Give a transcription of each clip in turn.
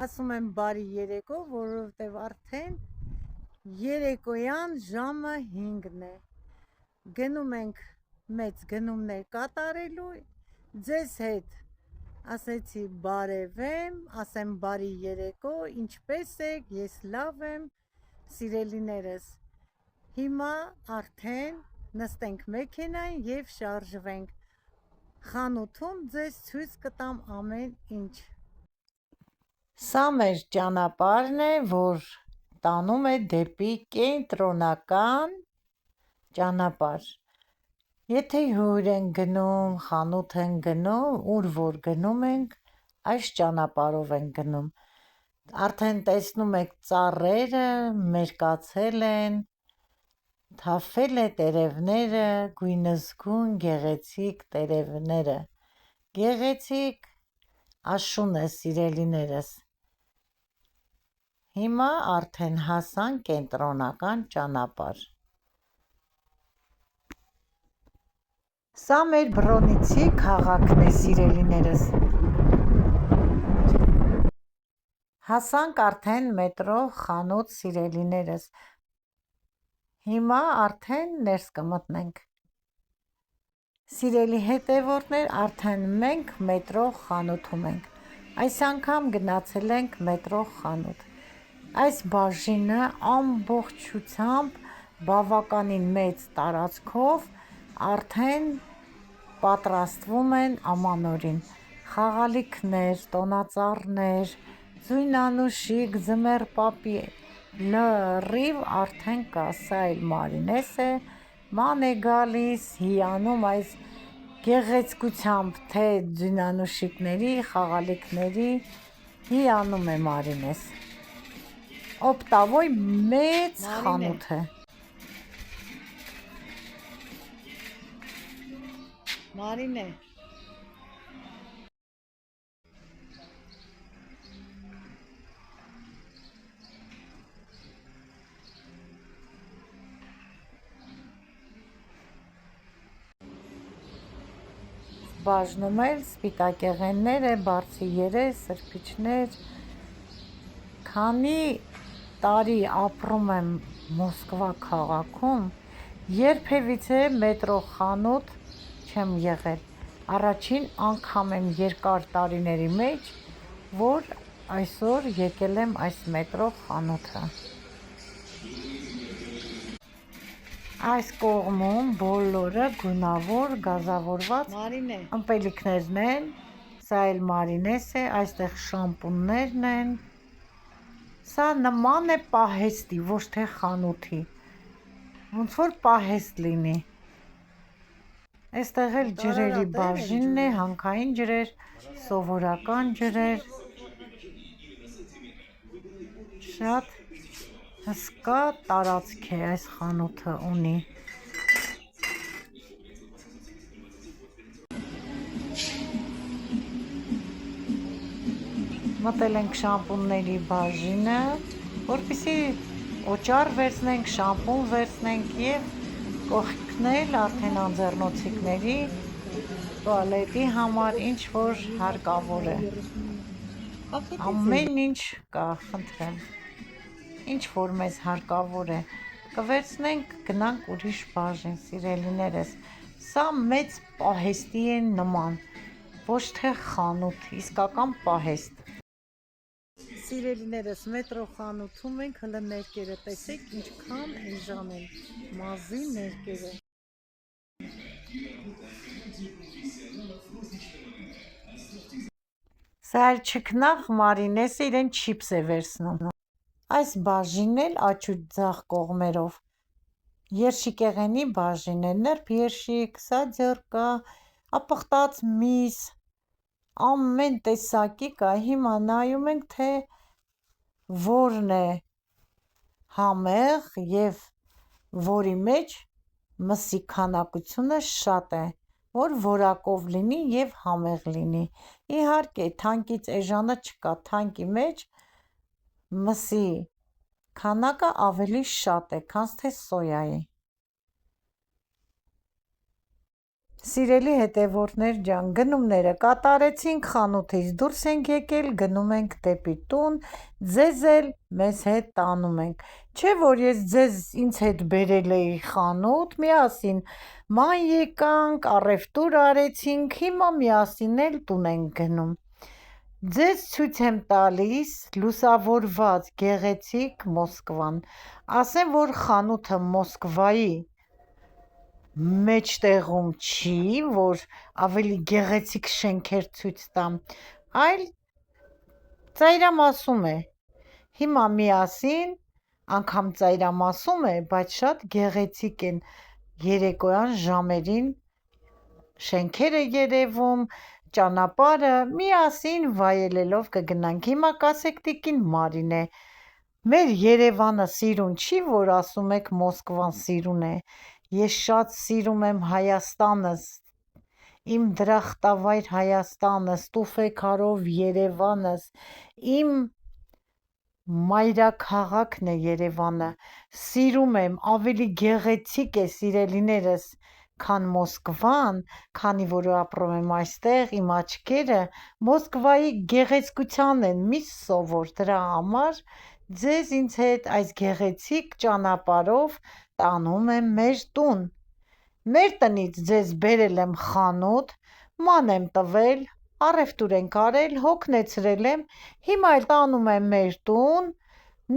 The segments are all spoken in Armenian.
Ասում եմ բարի երեկո, որովհետև արդեն երեկոյան ժամը 5-ն է։ Գնում ենք մեծ գնումներ կատարելու, ձեզ հետ ասեցի բարևեմ, ասեմ բարի երեկո, ինչպես եք, ես լավ եմ, սիրելիներս։ Հիմա արդեն նստենք մեքենային և շարժվենք։ Խանութում ձեզ ցույց կտամ ամեն ինչ։ Սա մեր ճանապարհն է, որ տանում է դեպի կենտրոնական ճանապարհ։ Եթե հյուր ենք գնում, խանութ ենք գնում, ուր որ գնում ենք, այս ճանապարհով ենք գնում։ Արդեն տեսնում եք ծառերը մերկացել են, թափվել է տերևները, գույնզգույն գեղեցիկ տերևները։ Գեղեցիկ աշուն է, սիրելիներս։ Հիմա արդեն հասանք կենտրոնական ճանապարհ։ Սա մեր Բրոնիցի քաղաքն է, սիրելիներս։ Հասանք արդեն մետրո խանութ, սիրելիներս։ Հիմա արդեն ներս կմտնենք։ Սիրելի հետևորդներ, արդեն մենք մետրո խանութում ենք։ Այս անգամ գնացել ենք մետրո խանութ։ Այս բաժինը ամբողջությամբ բավականին մեծ տարածքով արդեն պատրաստվում են ամանորին։ Խաղալիքներ, տոնածառներ, ձյունանուշիկ, ձմեռ պապի լրիվ արդեն կա։ Սա էլ Մարինես է, ման է գալիս, հիանում այս գեղեցկությամբ, թե ձյունանուշիկների, խաղալիքների, հիանում է Մարինես։ Օպտավոյ մեծ խանութ է։ Մարինե։ Բաժնում էլ սպիտակեղեններ է, բարձի երես, սրբիչներ։ Քանի տարի ապրում եմ Մոսկվա քաղաքում, երբևիցե մետրո խանութ չեմ եղել։ Առաջին անգամ եմ երկար տարիների մեջ, որ այսօր եկել եմ այս մետրո խանութը։ Այս կողմում բոլորը գունավոր, գազավորված ըմպելիքներն են, սա էլ Մարինես է, այստեղ շամպուններն են։ Սա նման է պահեստի, ոչ թե խանութի, ոնց որ պահեստ լինի։ Այստեղ էլ ջրերի բաժինն է, հանքային ջրեր, սովորական ջրեր։ Շատ հսկա տարածք է այս խանութը ունի։ Մտել ենք շամպունների բաժինը, որպեսզի օճառ վերցնենք, շամպուն վերցնենք և կողքնել արդեն անձեռնոցիկների տուալետի համար ինչ որ հարկավոր է։ Ամեն ինչ կա, խնդրեմ։ Ինչ որ մեզ հարկավոր է, կվերցնենք, գնանք ուրիշ բաժին, սիրելիներս։ Սա մեծ պահեստի է նման, ոչ թե խանութ, իսկական պահեստ։ Սիրելիներս, մետրո խանութում ենք, հլը ներկերը տեսեք ինչքան էժան են, մազի ներկերը։ Սա էլ չքնաղ Մարինեսը իրեն չիպս է վերցնում։ Այս բաժինն էլ աջ ու ձախ կողմերով երշիկեղենի բաժին է, նրբ երշիկ, սա ձեռ կա, ապխտած միս, ամեն տեսակի կա։ Հիմա նայում ենք, թե որն է համեղ և որի մեջ մսի քանակությունը շատ է, որ որակով լինի և համեղ լինի։ Իհարկե, թանկից էժանը չկա, թանկի մեջ մսի քանակը ավելի շատ է, քան թե սոյայի։ Սիրելի հետևորդներ ջան, գնումները կատարեցինք, խանութից դուրս ենք եկել, գնում ենք դեպի տուն, ձեզ էլ մեզ հետ տանում ենք։ Չէ՞ որ ես ձեզ ինձ հետ բերել էի խանութ, միասին ման եկանք, առևտուր արեցինք, հիմա միասին էլ տուն ենք գնում։ Ձեզ ցույց եմ տալիս լուսավորված գեղեցիկ Մոսկվան։ Ասեմ, որ խանութը Մոսկվայի մեջտեղում չի, որ ավելի գեղեցիկ շենքեր ցույց տամ, այլ ծայրամասում է։ Հիմա միասին, անգամ ծայրամասում է, բայց շատ գեղեցիկ են երեկոյան ժամերին շենքերը երևում, ճանապարհը միասին վայելելով կգնանք։ Հիմա կասեք տիկին Մարինե, մեր Երևանը սիրուն չի, որ ասում եք Մոսկվան սիրուն է։ Ես շատ սիրում եմ Հայաստանս, իմ դրախտավայր Հայաստանս, տուֆեքարով Երևանս, իմ մայրաքաղաքն է Երևանը, սիրում եմ, ավելի գեղեցիկ է սիրելիներս, քան Մոսկվան, քանի որ ապրում եմ այստեղ, իմ աչքերը Մոսկվայի գեղեցկության են, մի սովոր, դրա համար ձեզ ինձ հետ այս գեղեցիկ ճանապարհով տանում եմ մեր տուն։ Մեր տնից ձեզ բերել եմ խանութ, ման եմ տվել, առևտուր ենք արել, հոգնեցրել եմ, հիմա էլ տանում եմ մեր տուն,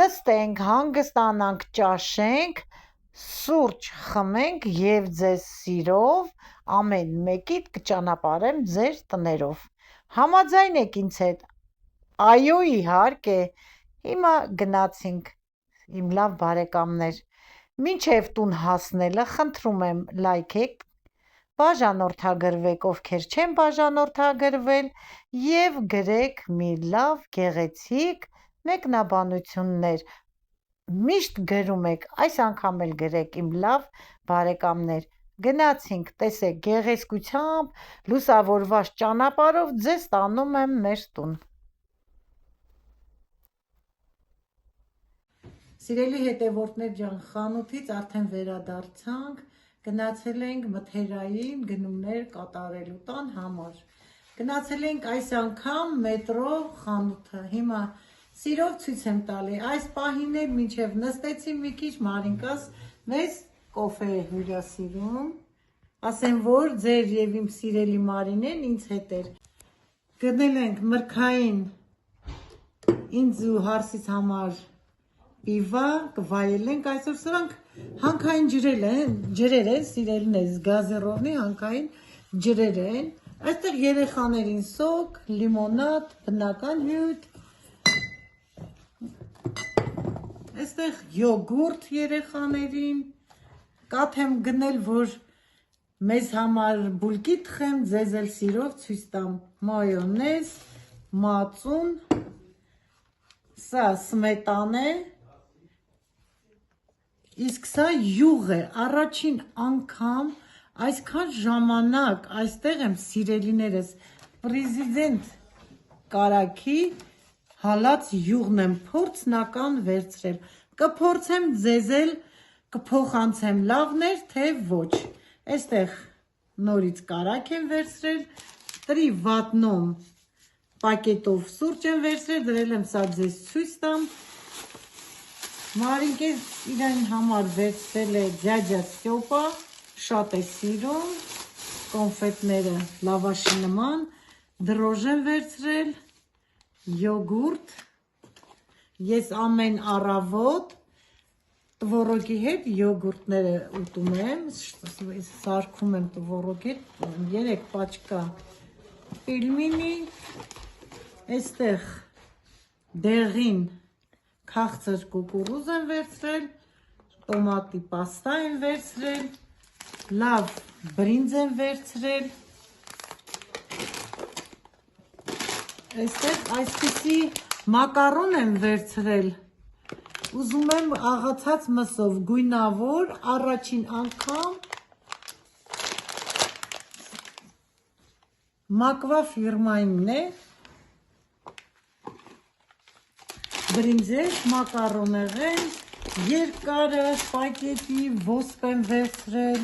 նստենք, հանգստանանք, ճաշենք, սուրճ խմենք և ձեզ սիրով ամեն մեկիդ կճանապարհեմ ձեր տներով։ Համաձայն եք ինձ հետ։ Այո, իհարկե։ Հիմա գնացինք, իմ լավ բարեկամներ։ Մինչև տուն հասնելը խնդրում եմ լայքեք, բաժանորդագրվեք, ովքեր չեն բաժանորդագրվել, և գրեք մի լավ գեղեցիկ մեկնաբանություններ։ Միշտ գրում եք, այս անգամ էլ գրեք, իմ լավ բարեկամներ։ Գնացինք, տեսեք, գեղեցկությամբ լուսավորված ճանապարհով ձեզ տանում եմ մեր տուն։ Սիրելի հետևորդներ ջան, խանութից արդեն վերադարձանք, գնացել ենք մթերային գնումներ կատարելու տան համար։ Գնացել ենք այս անգամ մետրո խանութը, հիմա սիրով ցույց եմ տալի, այս պահին էլ մինչև նստեցի մի քիչ Մարինկաս մեզ կոֆե է հյուրասիրում, ասեմ, որ ձեր և իմ սիրելի Մարինեն ինձ հետ էր։ Գնել ենք մրգային ինձ ու հարսից համար պիվա, կվայելենք այսօր, սրանք հանքային ջրեր են, սիրելիներս, գազերովնի հանքային ջրեր են, այստեղ երեխաներին սոկ, լիմոնադ, բնական հյութ, այստեղ յոգուրտ երեխաներին, կաթ եմ գնել, որ մեզ համար բուլկի թխեմ, ձեզ էլ սիրով ցույց տամ, մայոնեզ, մածուն, սա սմետան է, իսկ սա յուղ է, առաջին անգամ այսքան ժամանակ այստեղ եմ սիրելիներս, պրեզիդենտ կարագի հալած յուղն եմ փորձնական վերցրել, կփորձեմ ձեզ էլ կփոխանցեմ լավներ, թե ոչ, այստեղ նորից կարագ եմ վերցրել, տրի վատնոմ պակետով սուրճ եմ վերցրել, դրել եմ սա ձեզ ցույց տամ, Մարինկեն իրեն համար վերցրել է ջաջա ստյոպա, շատ է սիրում, կոնֆետները լավաշի նման, դրոժ եմ վերցրել, յոգուրտ, ես ամեն առավոտ տվորոգի հետ յոգուրտները ուտում եմ, սարքում եմ տվորոգի հետ, 3 պաչկա պիլմինի, այստեղ դեղին քաղցր կուկուրուզ եմ վերցրել, տոմատի պաստա եմ վերցրել, լավ բրինձ եմ վերցրել, այստեղ այսպիսի մակարոն եմ վերցրել, ուզում եմ աղացած մսով, գույնավոր, առաջին անգամ մակվա ֆիրմայինն է, բրինձեշ, մակարոնեղեն, երկարը, սպագետի, ոսպ եմ վերցրել,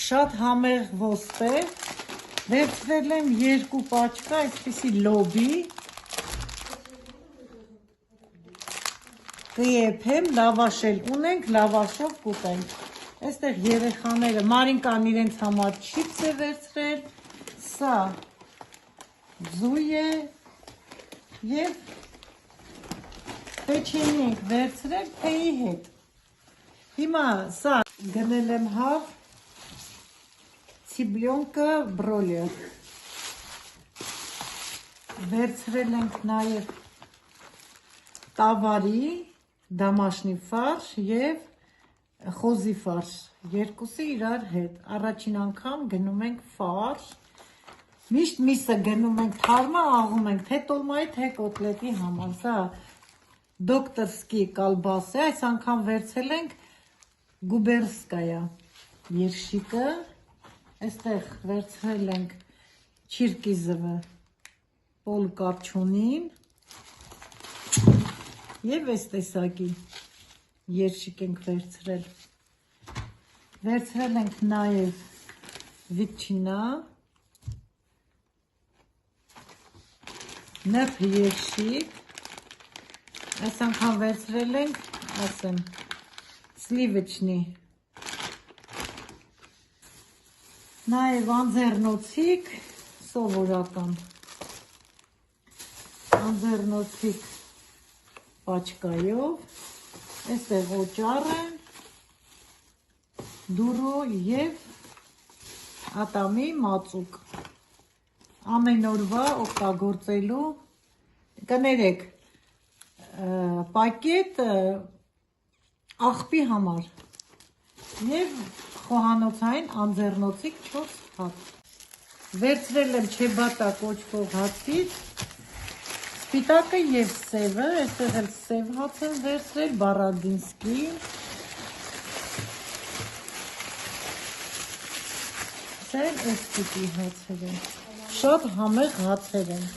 շատ համեղ ոստ է, վերցրել եմ 2 պաչկա այսպիսի լոբի, կեփեմ, լավաշ էլ ունենք, լավաշով կուտենք, այստեղ երեխաները, Մարինկան իրենց համար չիպս է վերցրել, սա ձույ է և պեչենի ենք վերցրել թեյի հետ, հիմա սա գնել եմ հավ, Ցիբլյոնկը բրոլեր, վերցրել ենք նաև տավարի, դամաշնի ֆարշ և խոզի ֆարշ, երկուսը իրար հետ, առաջին անգամ գնում ենք ֆարշ, միշտ միսը գնում ենք թարմա, աղում ենք թե տոլմայի, թե կոտլետի համար, սա դոկտորսկի կալբաս է, այս անգամ վերցել ենք գուբերսկայա երշիկը, այստեղ վերցրել ենք չիրկիզովը, պոլկապչունին և այս տեսակի երշիկ ենք վերցրել, վերցրել ենք նաև վիթչինա, նրբ երշիկ, այս անգամ վերցրել ենք, ասեմ, սլիվիչնի, նաև անձեռնոցիկ, սովորական, անձեռնոցիկ պաչկայով, այստեղ օճառ են, դուրո և ատամի մածուկ, ամեն օրվա օգտագործելու, կներեք, պակետ աղբի համար և խոհանոցային անձեռնոցիկ 4 հատ, վերցրել եմ չեբատա կոչվող հացից, սպիտակը և սևը, այստեղ էլ սև հաց եմ վերցրել, բարադինսկի, սև էստիկի հացեր են, շատ համեղ հացեր են,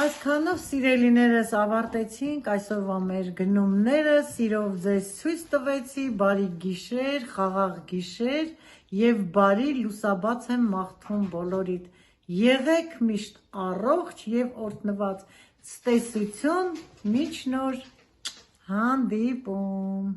այսքանով սիրելիներս ավարտեցինք այսօրվա մեր գնումները, սիրով ձեզ ցույց տվեցի, բարի գիշեր, խաղաղ գիշեր և բարի լուսաբաց եմ մաղթում բոլորիդ, եղեք միշտ առողջ և օրհնված, ցտեսություն, մինչ նոր հանդիպում։